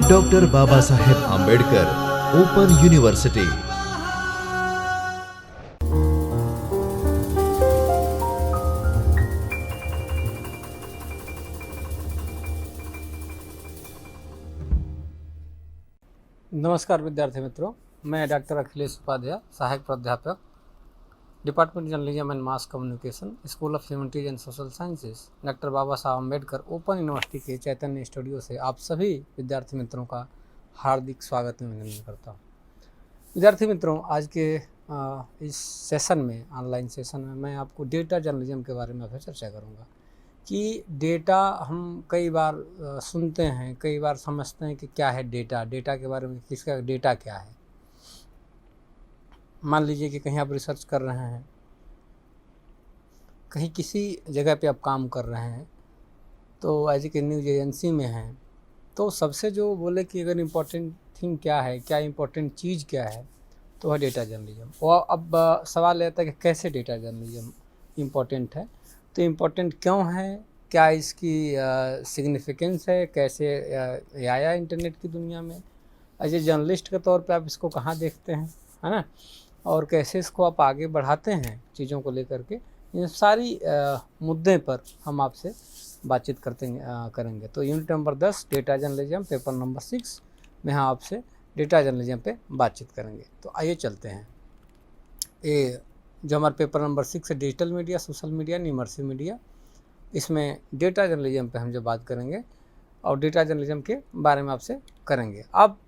Doctor Baba Saheb Ambedkar open university. नमस्कार विद्यार्थी मित्रों, मैं डॉक्टर अखिलेश उपाध्याय, सहायक प्राध्यापक, department journalism and mass communication, school of humanities and social sciences, doctor Baba Saheb Ambedkar open university के चैतन्य स्टूडियो से आप सभी विद्यार्थी मित्रों का हार्दिक स्वागत में अभिनंदन करता हूँ। विद्यार्थी मित्रों, आज के इस सेशन में, ऑनलाइन सेशन में, मैं आपको डेटा जर्नलिज्म के बारे में आपसे चर्चा करूँगा कि डेटा हम कई बार सुनते हैं, कई बार समझते हैं कि क्या है डेटा, डेटा के बारे में, किसका डेटा क्या है। मान लीजिए कि कहीं आप रिसर्च कर रहे हैं, कहीं किसी जगह पे आप काम कर रहे हैं, तो एज ए न्यूज एजेंसी में हैं, तो सबसे जो बोले कि अगर इम्पोर्टेंट थिंग क्या है, क्या इम्पोर्टेंट चीज़ क्या है, तो है डेटा जर्नलिज्म। और अब सवाल रहता है कि कैसे डेटा जर्नलिज्म इम्पोर्टेंट है, तो इम्पोर्टेंट क्यों है, क्या इसकी सिग्निफिकेंस है, कैसे आया इंटरनेट की दुनिया में, एज ए जर्नलिस्ट के तौर पे आप इसको कहाँ देखते हैं, है ना, और कैसे इसको आप आगे बढ़ाते हैं चीज़ों को लेकर के। इन सारी मुद्दे पर हम आपसे बातचीत करेंगे। तो unit number 10 data journalism, paper number 6 में हम आपसे डेटा जर्नलिज्म पे बातचीत करेंगे। तो आइए चलते हैं। ये जो हमारा पेपर नंबर 6 है, digital media, social media, immersive media, इसमें डेटा जर्नलिज्म पे हम जो बात करेंगे और डेटा जर्नलिज्म के बारे में आपसे करेंगे। आप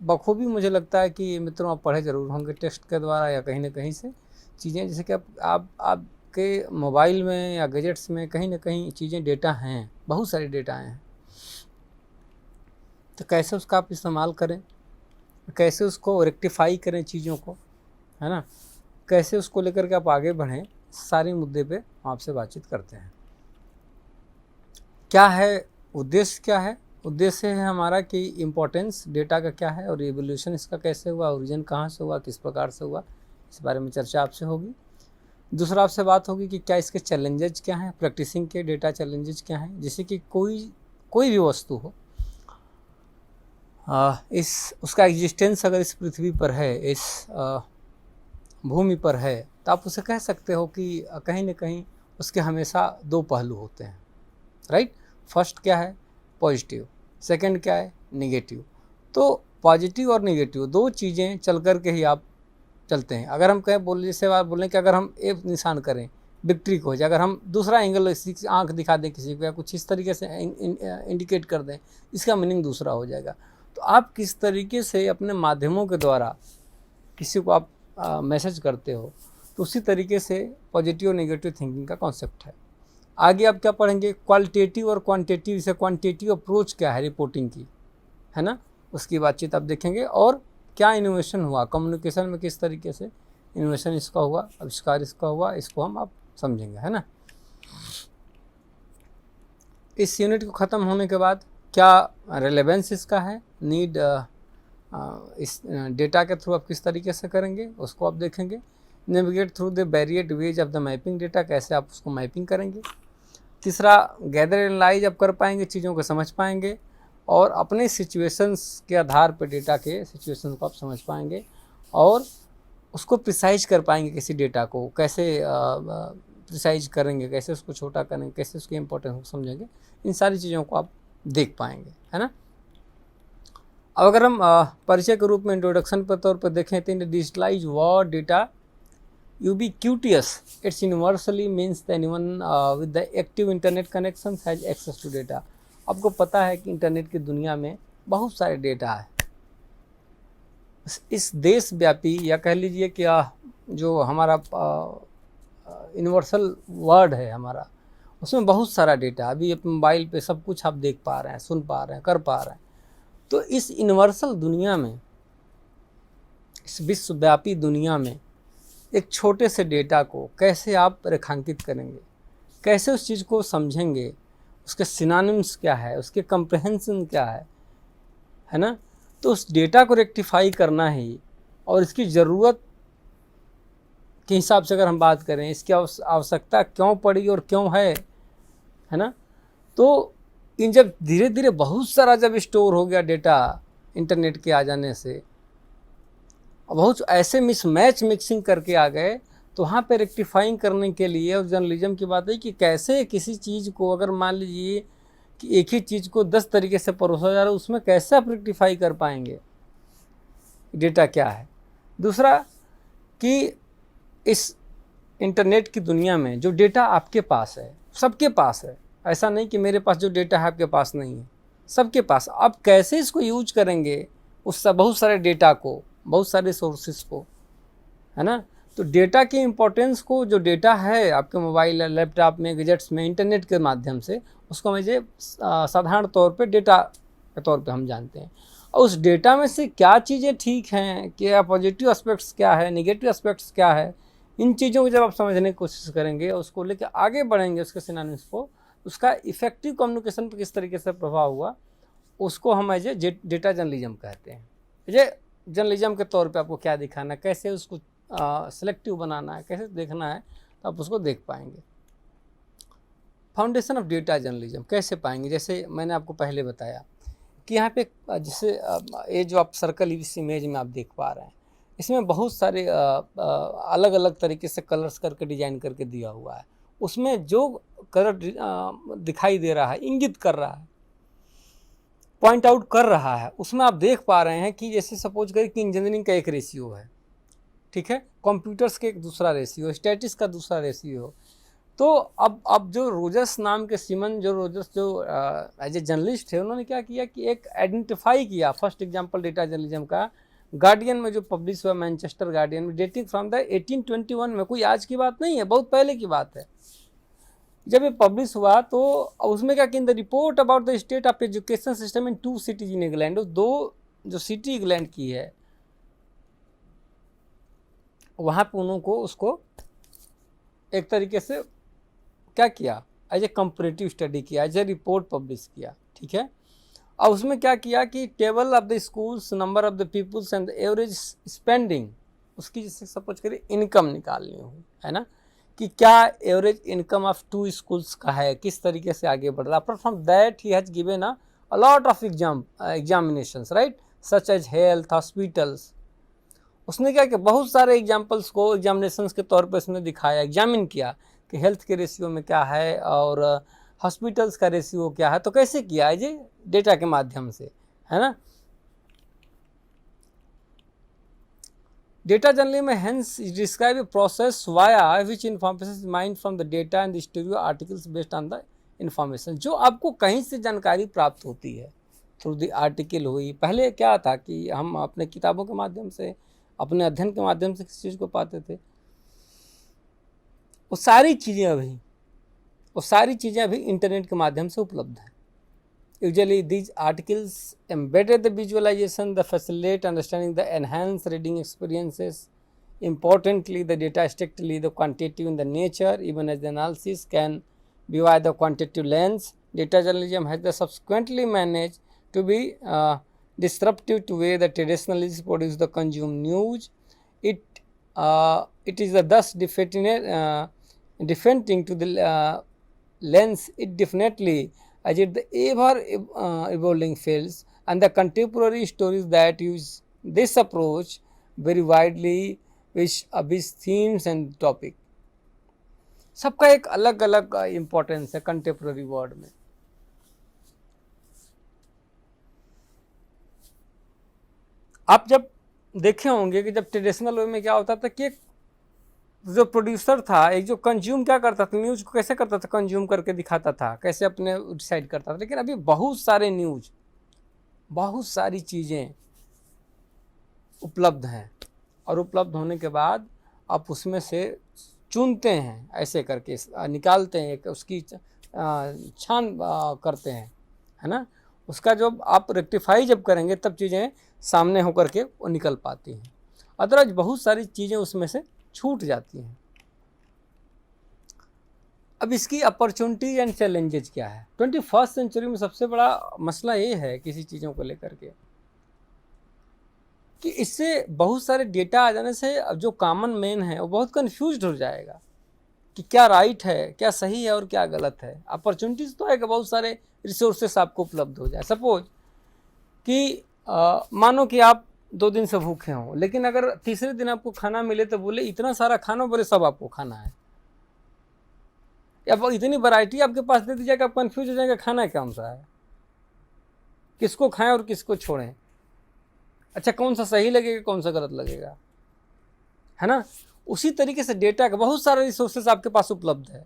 बखूबी, मुझे लगता है कि मित्रों, आप पढ़े ज़रूर होंगे टेक्स्ट के द्वारा या कहीं ना कहीं से चीज़ें, जैसे कि आपके मोबाइल में या गैजेट्स में कहीं ना कहीं चीज़ें डेटा हैं, बहुत सारी डेटा हैं। तो कैसे उसका आप इस्तेमाल करें, कैसे उसको रेक्टिफाई करें चीज़ों को, है ना, कैसे उसको लेकर के आप आगे बढ़ें, सारे मुद्दे पे हम आपसे बातचीत करते हैं। क्या है उद्देश्य, क्या है उद्देश्य है हमारा कि इम्पोर्टेंस डेटा का क्या है और एवोल्यूशन इसका कैसे हुआ, ओरिजिन कहाँ से हुआ, किस प्रकार से हुआ, इस बारे में चर्चा आपसे होगी। दूसरा आपसे बात होगी कि क्या इसके चैलेंजेज क्या हैं, प्रैक्टिसिंग के डेटा चैलेंजेज क्या हैं, जैसे कि कोई भी वस्तु हो, उसका एग्जिस्टेंस अगर इस पृथ्वी पर है, इस भूमि पर है, तो आप उसे कह सकते हो कि कहीं ना कहीं उसके हमेशा दो पहलू होते हैं, राइट। फर्स्ट क्या है, पॉजिटिव, सेकंड क्या है, नेगेटिव। तो पॉजिटिव और नेगेटिव दो चीज़ें चल कर के ही आप चलते हैं। अगर हम कहें, जैसे आप बोलें कि अगर हम एक निशान करें विक्ट्री को, अगर हम दूसरा एंगल आंख दिखा दें किसी को या कुछ इस तरीके से इंडिकेट कर दें, इसका मीनिंग दूसरा हो जाएगा। तो आप किस तरीके से अपने माध्यमों के द्वारा किसी को आप मैसेज करते हो, तो उसी तरीके से पॉजिटिव और नेगेटिव थिंकिंग का कॉन्सेप्ट है। आगे आप क्या पढ़ेंगे, क्वालिटेटिव और क्वांटिटेटिव, से क्वांटिटेटिव अप्रोच क्या है रिपोर्टिंग की, है ना, उसकी बातचीत आप देखेंगे। और क्या इनोवेशन हुआ कम्युनिकेशन में, किस तरीके से इनोवेशन इसका हुआ, आविष्कार इसका हुआ, इसको हम आप समझेंगे, है ना। इस यूनिट को ख़त्म होने के बाद क्या रेलेवेंस इसका है, नीड इस डेटा के थ्रू आप किस तरीके से करेंगे, उसको आप देखेंगे। Navigate through the variate ways of the mapping data, कैसे आप उसको मैपिंग करेंगे। तीसरा, गैदर एनालाइज आप कर पाएंगे, चीज़ों को समझ पाएंगे और अपने सिचुएशंस के आधार पर डेटा के सिचुएशंस को आप समझ पाएंगे और उसको प्रिसाइज कर पाएंगे। किसी डेटा को कैसे प्रिसाइज करेंगे, कैसे उसको छोटा करेंगे, कैसे उसकी इंपॉर्टेंस को समझेंगे, इन सारी चीज़ों को आप देख पाएंगे, है ना। अब अगर हम परिचय के रूप में इंट्रोडक्शन के तौर पर देखें, तो इन digitalise word data ubiquitous, it's universally means that anyone with the active internet connections has access to data। आपको पता है कि इंटरनेट की दुनिया में बहुत सारे डेटा है। इस देश व्यापी या कह लीजिए कि जो हमारा यूनिवर्सल वर्ड है हमारा, उसमें बहुत सारा डेटा, अभी मोबाइल पे सब कुछ आप देख पा रहे हैं, सुन पा रहे हैं, कर पा रहे हैं। तो इस यूनिवर्सल दुनिया में, इस विश्वव्यापी दुनिया में एक छोटे से डेटा को कैसे आप रेखांकित करेंगे, कैसे उस चीज़ को समझेंगे, उसके सिनोनिम्स क्या है, उसके कंप्रहेंशन क्या है ना। तो उस डेटा को रेक्टिफाई करना ही, और इसकी ज़रूरत के हिसाब से अगर हम बात करें, इसकी आवश्यकता क्यों पड़ी और क्यों है ना, तो इन जब धीरे धीरे बहुत सारा जब स्टोर हो गया डेटा इंटरनेट के आ जाने से, बहुत ऐसे मिसमैच मिक्सिंग करके आ गए, तो वहाँ पे रेक्टिफाइंग करने के लिए, और जर्नलिज्म की बात है कि कैसे किसी चीज़ को, अगर मान लीजिए कि एक ही चीज़ को 10 तरीके से परोसा जा रहा है, उसमें कैसे आप रेक्टिफाई कर पाएंगे, डेटा क्या है। दूसरा कि इस इंटरनेट की दुनिया में जो डेटा आपके पास है, सबके पास है, ऐसा नहीं कि मेरे पास जो डेटा है आपके पास नहीं है, सबके पास। आप कैसे इसको यूज करेंगे उस बहुत सारे डेटा को, बहुत सारे सोर्सेस को, है ना। तो डेटा की इम्पोर्टेंस को, जो डेटा है आपके मोबाइल, लैपटॉप में, गैजेट्स में, इंटरनेट के माध्यम से, उसको मुझे साधारण तौर पे डेटा के तौर पे हम जानते हैं। और उस डेटा में से क्या चीज़ें ठीक हैं, क्या पॉजिटिव एस्पेक्ट्स क्या है, नेगेटिव एस्पेक्ट्स क्या है, इन चीज़ों को जब आप समझने की कोशिश करेंगे, उसको लेकर आगे बढ़ेंगे, उसके सिनोनिम्स को, उसका इफेक्टिव कम्युनिकेशन पर किस तरीके से प्रभाव हुआ, उसको हम एज ए डेटा जर्नलिज्म कहते हैं। ये जर्नलिज्म के तौर पे आपको क्या दिखाना है, कैसे उसको सेलेक्टिव बनाना है, कैसे देखना है, तो आप उसको देख पाएंगे। फाउंडेशन ऑफ डेटा जर्नलिज्म कैसे पाएंगे, जैसे मैंने आपको पहले बताया कि यहाँ पे जैसे ये जो आप सर्कल इस इमेज में आप देख पा रहे हैं, इसमें बहुत सारे अलग अलग तरीके से कलर्स करके डिजाइन करके दिया हुआ है। उसमें जो कलर दिखाई दे रहा है, इंगित कर रहा है, पॉइंट आउट कर रहा है, उसमें आप देख पा रहे हैं कि जैसे सपोज करें कि इंजीनियरिंग का एक रेशियो है, ठीक है, कंप्यूटर्स के एक दूसरा रेशियो, स्टैटिस्टिक्स का दूसरा रेशियो। तो अब जो रोजर्स नाम के सिमन जो रोजर्स जो एज ए जर्नलिस्ट थे, उन्होंने क्या किया कि एक आइडेंटिफाई किया, फर्स्ट एग्जांपल डेटा जर्नलिज्म का गार्डियन में जो पब्लिश हुआ, मैनचेस्टर गार्डियन में, डेटिंग फ्रॉम द 1821 में, कोई आज की बात नहीं है, बहुत पहले की बात है। जब ये पब्लिश हुआ तो उसमें क्या कि in the report about the state of education system in 2 cities in England, दो जो सिटी इंग्लैंड की है, वहाँ पे उनको उसको एक तरीके से क्या किया, एज ए कंपैरेटिव स्टडी किया, एज ए रिपोर्ट पब्लिश किया, ठीक है। और उसमें क्या किया कि table of the schools, number of the peoples and average spending, उसकी जैसे सपोज करिए इनकम निकालनी हो, है ना, कि क्या एवरेज इनकम ऑफ 2 स्कूल्स का है, किस तरीके से आगे बढ़ रहा है। Apart from that he has given a lot of examinations, right, such as health, hospitals. उसने क्या कि बहुत सारे एग्जाम्पल्स को एग्जामिनेशंस के तौर पर उसने दिखाया, एग्जामिन किया कि हेल्थ के रेशियो में क्या है और हॉस्पिटल्स का रेशियो क्या है। तो कैसे किया है ये, डेटा के माध्यम से, है ना। डेटा जर्नलिज्म में hence describe a process via which information mind from the data and the story articles based on the information. जो आपको कहीं से जानकारी प्राप्त होती है थ्रू द आर्टिकल हुई, पहले क्या था कि हम अपने किताबों के माध्यम से, अपने अध्ययन के माध्यम से किसी चीज़ को पाते थे, वो सारी चीज़ें अभी इंटरनेट के माध्यम से उपलब्ध हैं। Usually these articles embedded the visualization, the facilitate understanding, the enhance reading experiences. Importantly, the data is strictly the quantitative in the nature, even as the analysis can be via the quantitative lens. Data journalism has the subsequently managed to be disruptive to way the traditionalists produce the consume news. It is thus defending to the lens. It definitely as it the ever evolving fields and the contemporary stories that use this approach very widely with themes and topic. सबका एक अलग अलग importance है contemporary word में। आप जब देखे होंगे कि जब ट्रेडिशनल वे में क्या होता था कि जो प्रोड्यूसर था, एक जो कंज्यूम क्या करता था, न्यूज़ को कैसे करता था, कंज्यूम करके दिखाता था, कैसे अपने डिसाइड करता था। लेकिन अभी बहुत सारे न्यूज़, बहुत सारी चीज़ें उपलब्ध हैं, और उपलब्ध होने के बाद आप उसमें से चुनते हैं, ऐसे करके निकालते हैं, उसकी छान करते हैं, है ना। उसका जब आप रेक्टिफाई जब करेंगे तब चीज़ें सामने होकर के वो निकल पाती हैं, अदरवाइज बहुत सारी चीज़ें उसमें से छूट जाती हैं। अब इसकी अपॉर्चुनिटीज एंड चैलेंजेस क्या है। 21st सेंचुरी में सबसे बड़ा मसला ये है किसी चीज़ों को लेकर के कि इससे बहुत सारे डेटा आ जाने से अब जो कॉमन मैन है वो बहुत कन्फ्यूज्ड हो जाएगा कि क्या राइट है, क्या सही है और क्या गलत है। अपॉर्चुनिटीज़ तो है कि बहुत सारे रिसोर्सेस आपको उपलब्ध हो जाए। सपोज कि मानो कि आप 2 दिन से भूखे हों, लेकिन अगर तीसरे दिन आपको खाना मिले तो बोले इतना सारा खाना, बोले सब आपको खाना है, या इतनी वैरायटी आपके पास दे दी जाए कि आप कन्फ्यूज हो जाएंगे खाना कौन सा है, किसको खाएं और किसको छोड़ें, अच्छा कौन सा सही लगेगा कौन सा गलत लगेगा, है ना। उसी तरीके से डेटा का बहुत सारे रिसोर्सेज आपके पास उपलब्ध है,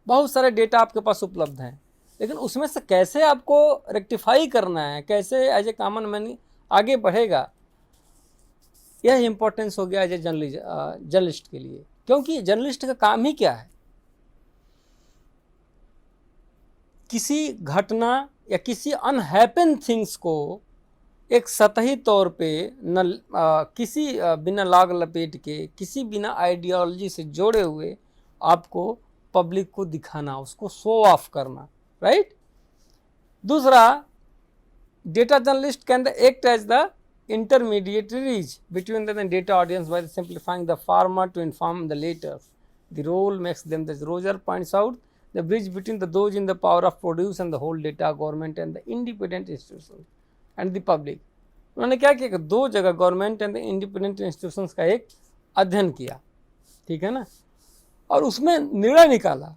बहुत सारे डेटा आपके पास उपलब्ध हैं, लेकिन उसमें से कैसे आपको रेक्टिफाई करना है, कैसे एज ए कॉमन मैन आगे बढ़ेगा, यह इंपॉर्टेंस हो गया एज ए जर्नलिस्ट के लिए। क्योंकि जर्नलिस्ट का काम ही क्या है, किसी घटना या किसी अनहैपन थिंग्स को एक सतही तौर पे किसी बिना लाग लपेट के, किसी बिना आइडियोलॉजी से जोड़े हुए आपको पब्लिक को दिखाना, उसको शो ऑफ करना, राइट। दूसरा, data journalist can act as the intermediaries between the data audience by simplifying the former to inform the later. The role makes them, as Roger points out, the bridge between those in the power of produce and the whole data, government and the independent institutions and the public. उन्होंने क्या किया कि 2 जगह government and independent institutions का एक अध्ययन किया, ठीक है ना, और उसमें निर्णय निकाला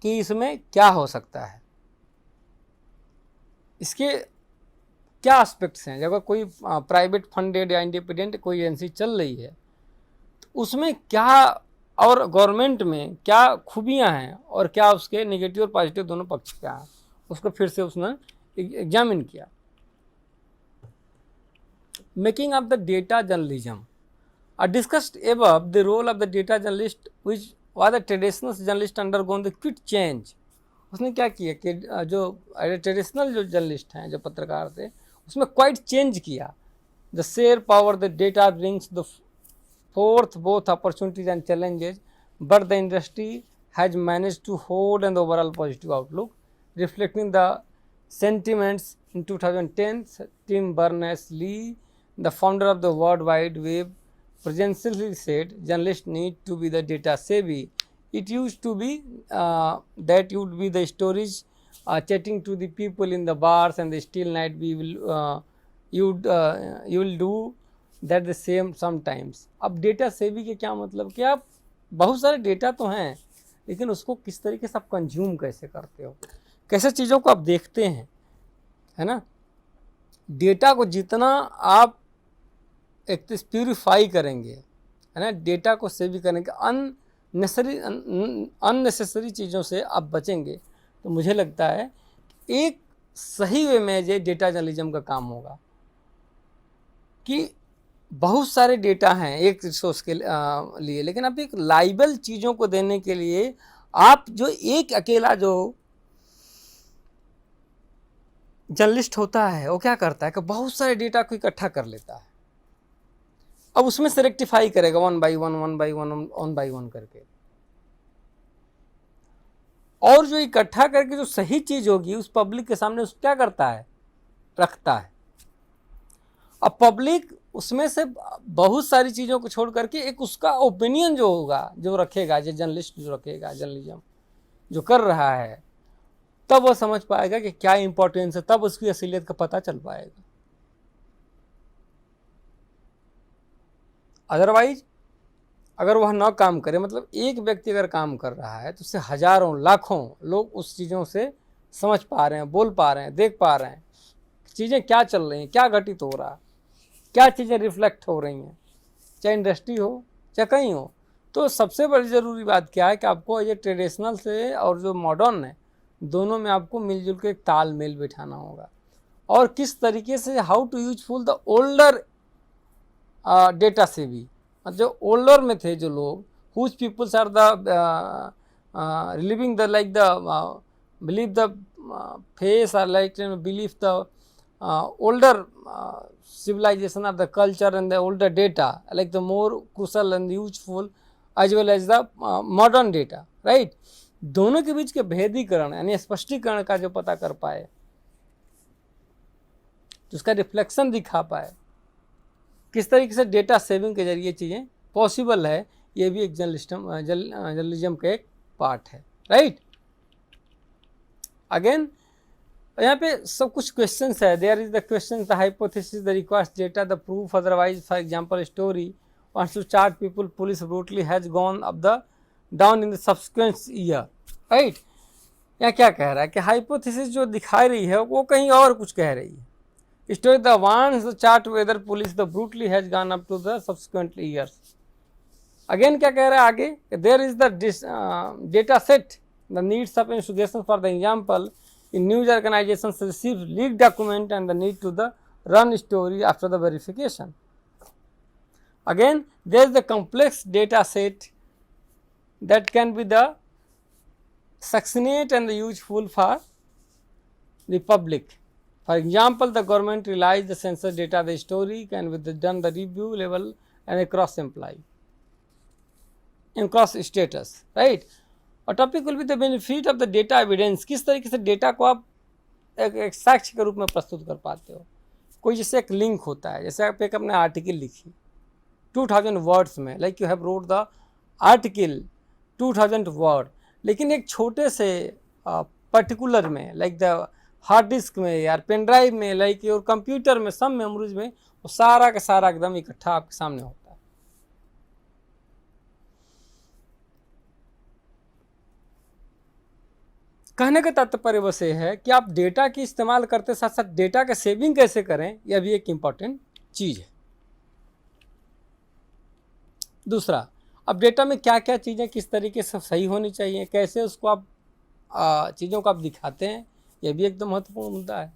कि इसमें क्या हो सकता है, इसके क्या एस्पेक्ट्स हैं। जब कोई प्राइवेट फंडेड या इंडिपेंडेंट कोई एजेंसी चल रही है तो उसमें क्या, और गवर्नमेंट में क्या खूबियां हैं और क्या उसके नेगेटिव और पॉजिटिव दोनों पक्ष क्या हैं, उसको फिर से उसने एग्जामिन किया। Making of the data journalism, discussed above the role of the data journalist which was a traditional journalist undergone the quick change। उसने क्या किया कि जो ट्रेडिशनल जो जर्नलिस्ट हैं, जो पत्रकार थे, उसमें क्वाइट चेंज किया। The share power the data brings the fourth both opportunities and challenges, but the industry has manage to hold an overall positive outlook, reflecting the sentiments in 2010. Tim Berners-Lee, the founder of the World Wide Web, presently said journalists need to be the data savvy. It used to be that you would be the stories chatting to the people in the bars and the still night. We will you will do that the same sometimes. अब data सेवी के क्या मतलब कि आप बहुत सारे data तो हैं, लेकिन उसको किस तरीके से आप कंज्यूम कैसे करते हो, कैसे चीज़ों को आप देखते हैं, है ना। डेटा को जितना आप एक तो प्यूरिफाई करेंगे, है ना, डेटा को सेवी करेंगे, अननेसेसरी चीज़ों से आप बचेंगे, तो मुझे लगता है एक सही वे में ये डेटा जर्नलिज्म का काम होगा कि बहुत सारे डेटा हैं एक रिसोर्स के लिए, लेकिन आप एक लाइबल चीज़ों को देने के लिए आप जो एक अकेला जो जर्नलिस्ट होता है वो क्या करता है कि बहुत सारे डेटा को इकट्ठा कर लेता है, अब उसमें से रेक्टिफाई करेगा वन बाई वन करके, और जो इकट्ठा करके जो सही चीज़ होगी उस पब्लिक के सामने उसको क्या करता है, रखता है। अब पब्लिक उसमें से बहुत सारी चीज़ों को छोड़ करके एक उसका ओपिनियन जो होगा, जो रखेगा, जो जर्नलिस्ट जो रखेगा, जर्नलिज्म जो कर रहा है, तब वो समझ पाएगा कि क्या इंपॉर्टेंस है, तब उसकी असलियत का पता चल पाएगा। अदरवाइज अगर वह ना काम करे, मतलब एक व्यक्ति अगर काम कर रहा है तो उससे हजारों लाखों लोग उस चीज़ों से समझ पा रहे हैं, बोल पा रहे हैं, देख पा रहे हैं चीज़ें क्या चल रही हैं, क्या घटित हो रहा है, क्या चीज़ें रिफ्लेक्ट हो रही हैं, चाहे इंडस्ट्री हो चाहे कहीं हो। तो सबसे बड़ी ज़रूरी बात क्या है कि आपको ये ट्रेडिशनल से और जो मॉडर्न है दोनों में आपको मिलजुल के एक तालमेल बिठाना होगा, और किस तरीके से how to useful the older data से भी, जो ओल्डर में थे जो लोग, whose peoples are the relieving the like the believe the face are like believe the older civilization of the culture and the older data, like the more crucial and useful as well as the modern data, right। दोनों के बीच के भेदीकरण यानी स्पष्टीकरण का जो पता कर पाए, उसका रिफ्लेक्शन दिखा पाए, किस तरीके से डेटा सेविंग के जरिए चीज़ें पॉसिबल है, ये भी एक जर्नलिज्म का एक पार्ट है, राइट। अगेन यहाँ पे सब कुछ क्वेश्चंस है. There is the question, the hypothesis, the required data, the proof. Otherwise for example story wants to charge people, police brutally has gone up the down in the subsequent year, right? यहाँ क्या कह रहा है कि hypothesis जो दिखा रही है वो कहीं और कुछ कह रही है. Story the wants to chart whether police the brutally has gone up to the subsequent years. Again क्या कह रहा है आगे, there is the data set, the needs of investigation for the example in news organization receive leak document and the need to the run story after the verification. Again, there is the complex data set that can be the succinate and the useful for the public. For example, the government relies the census data, the story can be done the review level and across employee, across status, right? और topic will be the benefit of the data evidence. किस तरीके से data को आप एक साक्ष्य के रूप में प्रस्तुत कर पाते हो. कोई जैसे एक लिंक होता है, जैसे आप एक अपने आर्टिकल लिखी 2000 वर्ड्स में, like you have wrote the article 2000 word, लेकिन एक छोटे से पर्टिकुलर में लाइक द हार्ड डिस्क में या पेन ड्राइव में, लाइक योर कंप्यूटर में, सब मेमोरीज में, वो सारा का सारा एकदम इकट्ठा आपके सामने होता है. कहने का तात्पर्य बस ये है कि आप डेटा की इस्तेमाल करते साथ साथ डेटा का सेविंग कैसे करें, यह भी एक इम्पॉर्टेंट चीज़ है. दूसरा, अब डेटा में क्या क्या चीज़ें किस तरीके से सही होनी चाहिए, कैसे उसको आप चीज़ों को आप दिखाते हैं, यह भी एकदम महत्वपूर्ण मुद्दा है.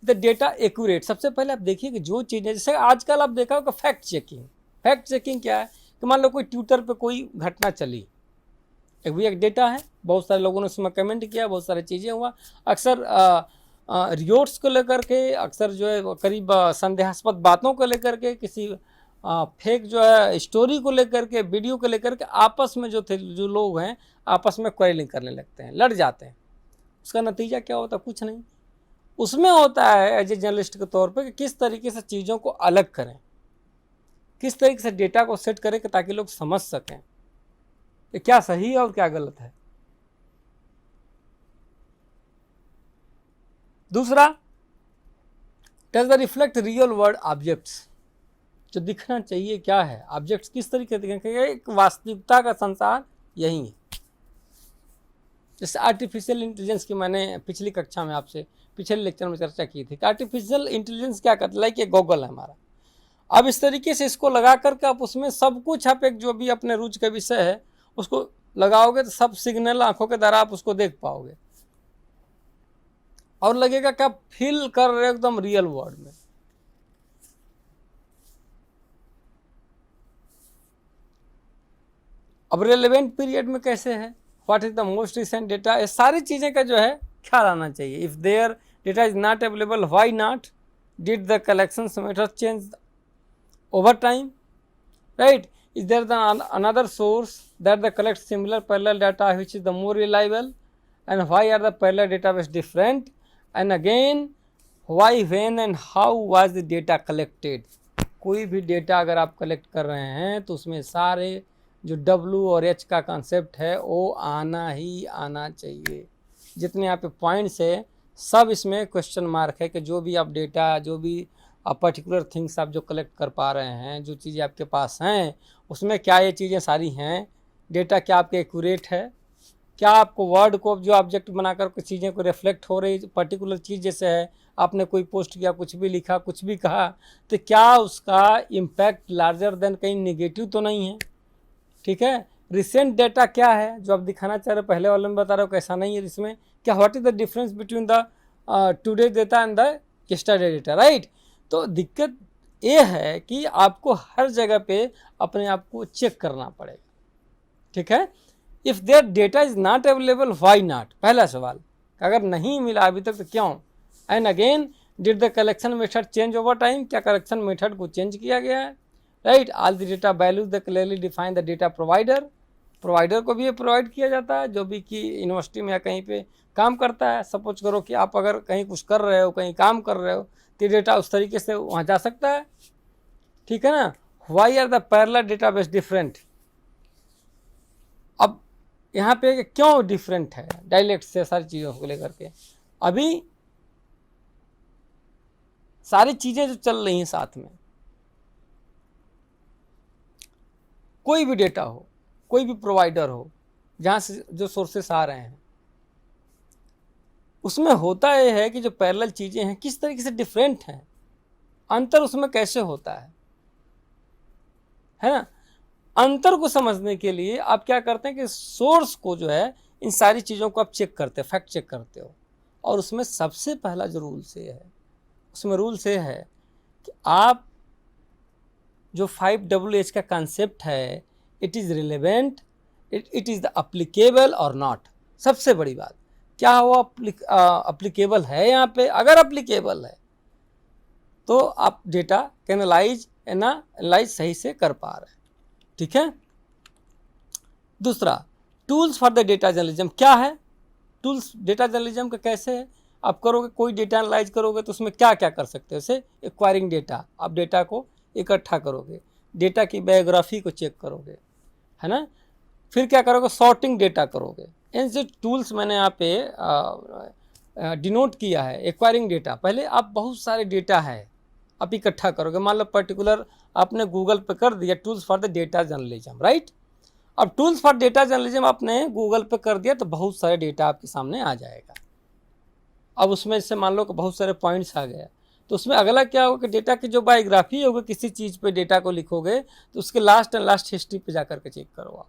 द डेटा एक्यूरेट, सबसे पहले आप देखिए कि जो चीज़ें, जैसे आजकल आप देखा होगा फैक्ट चेकिंग. फैक्ट चेकिंग क्या है कि मान लो कोई ट्विटर पे कोई घटना चली, एक डेटा है, बहुत सारे लोगों ने उसमें कमेंट किया, बहुत सारी चीज़ें हुआ. अक्सर रियोट्स को लेकर के, अक्सर जो है करीब संदेहास्पद बातों को लेकर के, किसी फेक जो है स्टोरी को लेकर के, वीडियो को लेकर के आपस में जो लोग हैं आपस में क्वेरलिंग करने लगते हैं, लड़ जाते हैं. उसका नतीजा क्या होता है? कुछ नहीं. उसमें होता है एज ए जर्नलिस्ट के तौर पे कि किस तरीके से चीज़ों को अलग करें, किस तरीके से डेटा को सेट करें कि ताकि लोग समझ सकें कि क्या सही है और क्या गलत है. दूसरा, does the reflect real world objects, जो दिखना चाहिए क्या है, ऑब्जेक्ट्स किस तरीके से दिखेंगे, एक वास्तविकता का संसार यही है. जैसे आर्टिफिशियल इंटेलिजेंस की मैंने पिछली कक्षा में आपसे पिछले लेक्चर में चर्चा की थी कि आर्टिफिशियल इंटेलिजेंस क्या करता है, लाइक ये गूगल है हमारा. अब इस तरीके से इसको लगा करके आप उसमें सब कुछ, आप एक जो भी अपने रुचि का विषय है उसको लगाओगे तो सब सिग्नल आंखों के द्वारा आप उसको देख पाओगे और लगेगा कि आप फील कर रहे हो एकदम रियल वर्ल्ड में. अब रेलेवेंट पीरियड में कैसे है, what is the most recent data, ये सारी चीज़ें का जो है ख्याल आना चाहिए. If there data is not available, why not, did the collection method change over time, right, is there the another source that the collect similar parallel data which is the more reliable, and why are the parallel database different, and again why, when and how was the data collected. कोई भी data अगर आप collect कर रहे हैं तो उसमें सारे जो W और H का कॉन्सेप्ट है वो आना ही आना चाहिए. जितने यहाँ पे पॉइंट्स है सब इसमें क्वेश्चन मार्क है कि जो भी आप डेटा, जो भी पर्टिकुलर थिंग्स आप जो कलेक्ट कर पा रहे हैं, जो चीज़ें आपके पास हैं, उसमें क्या ये चीज़ें सारी हैं, डेटा क्या आपके एक्यूरेट है, क्या आपको वर्ड को जो ऑब्जेक्ट बनाकर कुछ चीज़ें को रिफ्लेक्ट हो रही पर्टिकुलर चीज़, जैसे है आपने कोई पोस्ट किया, कुछ भी लिखा, कुछ भी कहा, तो क्या उसका इम्पैक्ट लार्जर देन कहीं नेगेटिव तो नहीं है. ठीक है. रिसेंट डेटा क्या है जो आप दिखाना चाह रहे हो, पहले वाले में बता रहे हो कैसा नहीं है. इसमें क्या, what is the difference between the today data and the yesterday data, right. तो दिक्कत ये है कि आपको हर जगह पे अपने आप को चेक करना पड़ेगा. ठीक है. If there data is not available, why not, पहला सवाल, अगर नहीं मिला अभी तक तो क्यों. And again, did the collection method change over time, क्या कलेक्शन मेथड को चेंज किया गया है, right. All the data values the clearly define the data provider, provider को भी ये प्रोवाइड किया जाता है जो भी कि यूनिवर्सिटी में या कहीं पे काम करता है. सपोज करो कि आप अगर कहीं कुछ कर रहे हो, कहीं काम कर रहे हो, तो डेटा उस तरीके से वहाँ जा सकता है. ठीक है ना. Why are the parallel database different. अब यहाँ पे क्यों डिफरेंट है डायलेक्ट से सारी चीज़ों को लेकर के। अभी सारी चीज़ें जो चल रही हैं साथ में, कोई भी डेटा हो, कोई भी प्रोवाइडर हो, जहाँ से जो सोर्सेस आ रहे हैं, उसमें होता यह है कि जो पैरेलल चीज़ें हैं किस तरीके से डिफरेंट हैं, अंतर उसमें कैसे होता है ना। अंतर को समझने के लिए आप क्या करते हैं कि सोर्स को जो है इन सारी चीज़ों को आप चेक करते हैं, फैक्ट चेक करते हो। और उसमें सबसे पहला जो रूल्स ये है, उसमें रूल्स ये है कि आप जो 5WH का कंसेप्ट है, it is relevant, it is the applicable और नॉट। सबसे बड़ी बात क्या वो अप्लीकेबल है यहाँ पे। अगर अप्लीकेबल है तो आप डेटा के एनालाइज सही से कर पा रहे हैं, ठीक है। दूसरा, tools for the data journalism क्या है। टूल्स डेटा जर्नलिज्म का कैसे है, आप करोगे कोई डेटा एनालाइज करोगे तो उसमें क्या क्या कर सकते हो। जैसे एक्वायरिंग डेटा, आप डेटा को इकट्ठा करोगे, डेटा की बायोग्राफी को चेक करोगे, है ना। फिर क्या करोगे, सॉर्टिंग डेटा करोगे। इन जो टूल्स मैंने यहाँ पे डिनोट किया है, एक्वायरिंग डेटा, पहले आप बहुत सारे डेटा है आप इकट्ठा करोगे। मान लो पर्टिकुलर आपने गूगल पे कर दिया tools for the data journalism, right. अब टूल्स फॉर डेटा जर्नलिज्म आपने गूगल पे कर दिया तो बहुत सारे डेटा आपके सामने आ जाएगा। अब उसमें से मान लो कि बहुत सारे पॉइंट्स आ गए, तो उसमें अगला क्या होगा कि डेटा की जो बायोग्राफी होगी, किसी चीज़ पे डेटा को लिखोगे तो उसके लास्ट एंड लास्ट हिस्ट्री पे जा करके चेक करो आप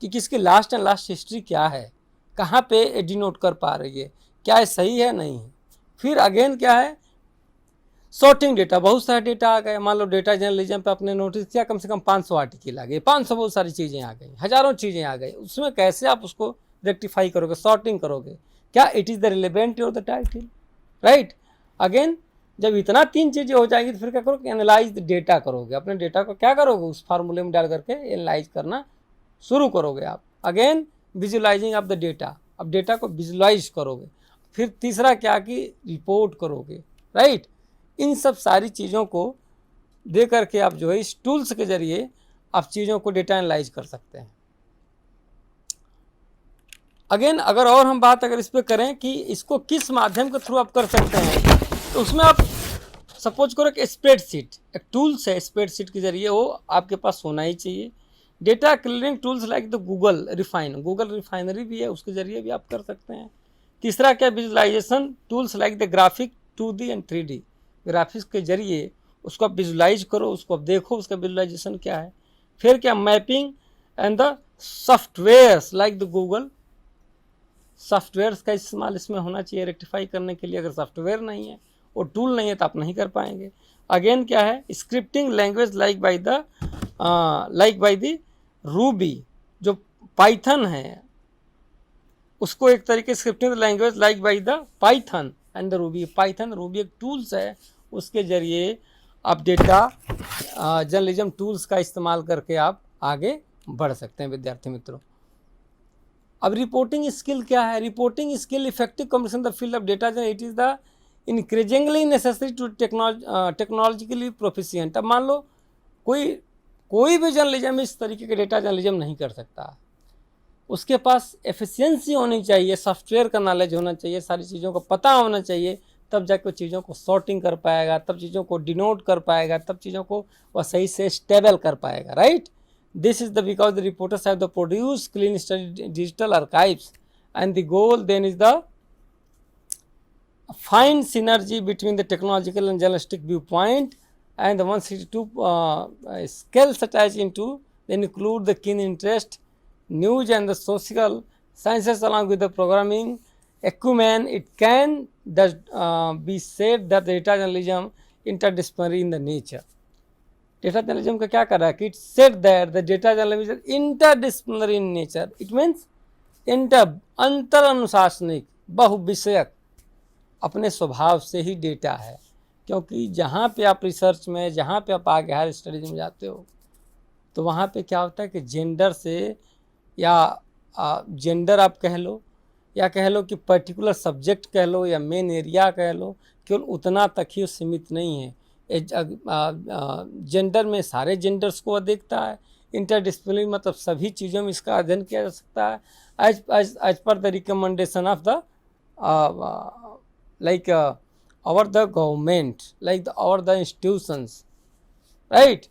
कि किसकी लास्ट एंड लास्ट हिस्ट्री क्या है, कहाँ पे डिनोट कर पा रही है, क्या है सही है नहीं है। फिर अगेन क्या है, सॉर्टिंग डेटा, बहुत सारे डेटा आ गए। मान लो डेटा जर्नलिज्म पे आपने नोटिस किया कम से कम 500 आर्टिकल आ गए, 500 बहुत सारी चीज़ें आ गई, हज़ारों चीज़ें आ गई। उसमें कैसे आप उसको रेक्टिफाई करोगे, सॉर्टिंग करोगे, क्या it is the relevant of the title, right. Again जब इतना 3 चीज़ें हो जाएंगी तो फिर क्या करोगे, एनालाइज द डेटा करोगे। अपने डेटा को क्या करोगे, उस फार्मूले में डाल करके एनालाइज करना शुरू करोगे आप। Again visualising of the data, अब डेटा को विजुलाइज करोगे। फिर तीसरा क्या कि रिपोर्ट करोगे, राइट। इन सब सारी चीज़ों को दे करके आप जो है इस टूल्स के जरिए आप चीज़ों को डेटा एनालाइज कर सकते हैं। अगेन अगर और हम बात अगर इस पर करें कि इसको किस माध्यम के थ्रू आप कर सकते हैं, तो उसमें आप सपोज करो कि स्प्रेडशीट एक टूल्स है, स्प्रेडशीट के जरिए वो आपके पास होना ही चाहिए। Data clearing tools like the Google refinery भी है, उसके जरिए भी आप कर सकते हैं। तीसरा क्या, visualization tools like the graphic 2D and 3D, graphics के जरिए उसको आप विजुलाइज करो, उसको आप देखो उसका विजुलाइजेशन क्या है। फिर क्या, mapping and the softwares like the Google, softwares का इस्तेमाल इसमें होना चाहिए रेक्टिफाई करने के लिए। अगर सॉफ्टवेयर नहीं है और टूल नहीं है तो आप नहीं कर पाएंगे। अगेन क्या है, scripting language like by the Ruby, जो पाइथन है उसको एक तरीके scripting language like by the Python and the Ruby. Python Ruby एक टूल्स है, उसके जरिए आप डेटा जर्नलिज्म टूल्स का इस्तेमाल करके आप आगे बढ़ सकते हैं विद्यार्थी मित्रों। अब रिपोर्टिंग स्किल क्या है, reporting skill effective communication the field of data, it is the increasingly necessary to technologically proficient. अब मान लो कोई भी जर्नलिज्म इस तरीके के डेटा जर्नलिज्म नहीं कर सकता, उसके पास एफिशिएंसी होनी चाहिए, सॉफ्टवेयर का नॉलेज होना चाहिए, सारी चीज़ों को पता होना चाहिए, तब जाकर चीज़ों को सॉर्टिंग कर पाएगा, तब चीज़ों को डिनोट कर पाएगा, तब चीज़ों को वह सही से स्टेबल कर पाएगा, right. This is because the reporters have the produced clean study digital archives, and the goal then is the fine synergy between the technological and journalistic viewpoint, and the 162 skills attached into then include the keen interest, news and the social sciences along with the programming acumen. It can thus be said that the data journalism interdisciplinary in the nature. Data journalism का क्या कर रहा है कि it said that the data journalism is interdisciplinary in nature. It means अंतर अनुशासनिक बहुविषयक अपने स्वभाव से ही डेटा है, क्योंकि जहाँ पे आप रिसर्च में, जहाँ पे आप आगे हायर स्टडीज में जाते हो तो वहाँ पे क्या होता है कि जेंडर से या जेंडर आप कह लो या कह लो कि पर्टिकुलर सब्जेक्ट कह लो या मेन एरिया कह लो, केवल उतना तक ही सीमित नहीं है। जेंडर में सारे जेंडर्स को देखता है इंटरडिसिप्लिनरी मतलब सभी चीज़ों में इसका अध्ययन किया जा सकता है as per the recommendation of the like our the government, like our the institutions, right?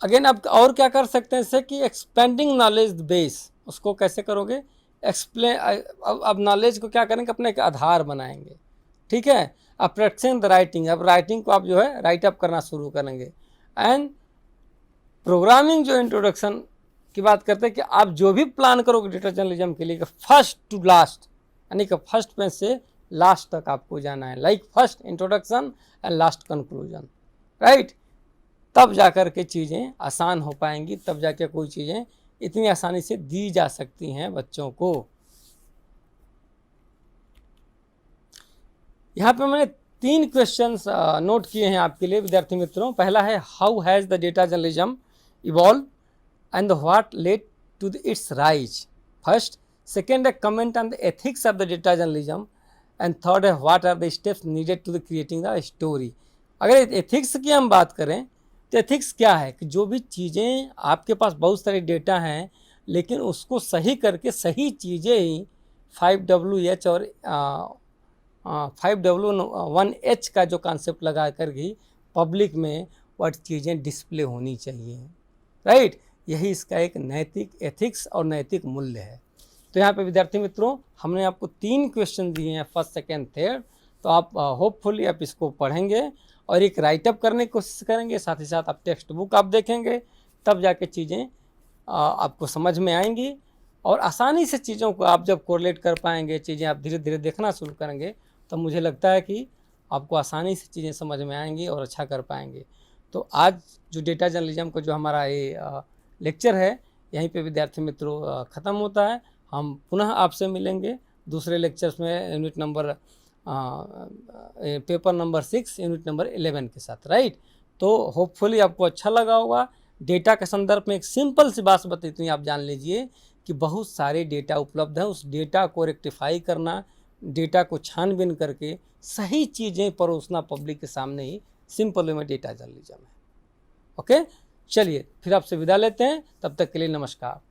Again आप और क्या कर सकते हैं इससे कि एक्सपेंडिंग नॉलेज बेस, उसको कैसे करोगे एक्सप्लेन, अब नॉलेज को क्या करेंगे अपने एक आधार बनाएंगे, ठीक है। अब प्रैक्टिसिंग द राइटिंग, अब राइटिंग को आप जो है राइट अप करना शुरू करेंगे। एंड प्रोग्रामिंग जो इंट्रोडक्शन की बात करते हैं कि आप जो भी प्लान करोगे डेटा जर्नलिज्म के लिए फर्स्ट टू लास्ट, यानी कि फर्स्ट पेज से लास्ट तक आपको जाना है, like first introduction and last conclusion, right. तब जाकर के चीज़ें आसान हो पाएंगी, तब जाकर कोई चीज़ें इतनी आसानी से दी जा सकती हैं बच्चों को। यहाँ पे मैंने 3 क्वेश्चंस नोट किए हैं आपके लिए विद्यार्थी मित्रों। पहला है how has the data journalism evolve and what led to its rise, first. Second है comment on the ethics of the data journalism and third है what are the steps needed to the creating the story. अगर ethics की हम बात करें तो ethics क्या है कि जो भी चीज़ें आपके पास बहुत सारे डेटा हैं लेकिन उसको सही करके सही चीज़ें ही 5W1H और 5W1H का जो कॉन्सेप्ट लगा कर ही पब्लिक में वह चीज़ें डिस्प्ले होनी चाहिए, राइट। यही इसका एक नैतिक एथिक्स और नैतिक मूल्य है। तो यहाँ पे विद्यार्थी मित्रों हमने आपको 3 क्वेश्चन दिए हैं, फर्स्ट सेकेंड थर्ड। तो आप होपफुली आप इसको पढ़ेंगे और एक राइटअप करने की कोशिश करेंगे, साथ ही साथ आप टेक्स्ट बुक आप देखेंगे, तब जाके चीज़ें आपको समझ में आएंगी और आसानी से चीज़ों को आप जब कोरिलेट कर पाएंगे, चीज़ें आप धीरे धीरे देखना शुरू करेंगे, तब मुझे लगता है कि आपको आसानी से चीज़ें समझ में आएंगी और अच्छा कर पाएंगे। तो आज जो डेटा जर्नलिज्म का जो हमारा ये लेक्चर है यहीं पे विद्यार्थी मित्रों ख़त्म होता है। हम पुनः आपसे मिलेंगे दूसरे लेक्चर्स में unit number paper number 6 unit number 11 के साथ, राइट। तो होपफुली आपको अच्छा लगा होगा। डेटा के संदर्भ में एक सिंपल सी बात बताती हूँ, आप जान लीजिए कि बहुत सारे डेटा उपलब्ध हैं, उस डेटा को रेक्टिफाई करना, डेटा को छानबीन करके सही चीज़ें परोसना पब्लिक के सामने ही सिंपल वे में डेटा जर्नलिज्म है। ओके, चलिए फिर आपसे विदा लेते हैं, तब तक के लिए नमस्कार।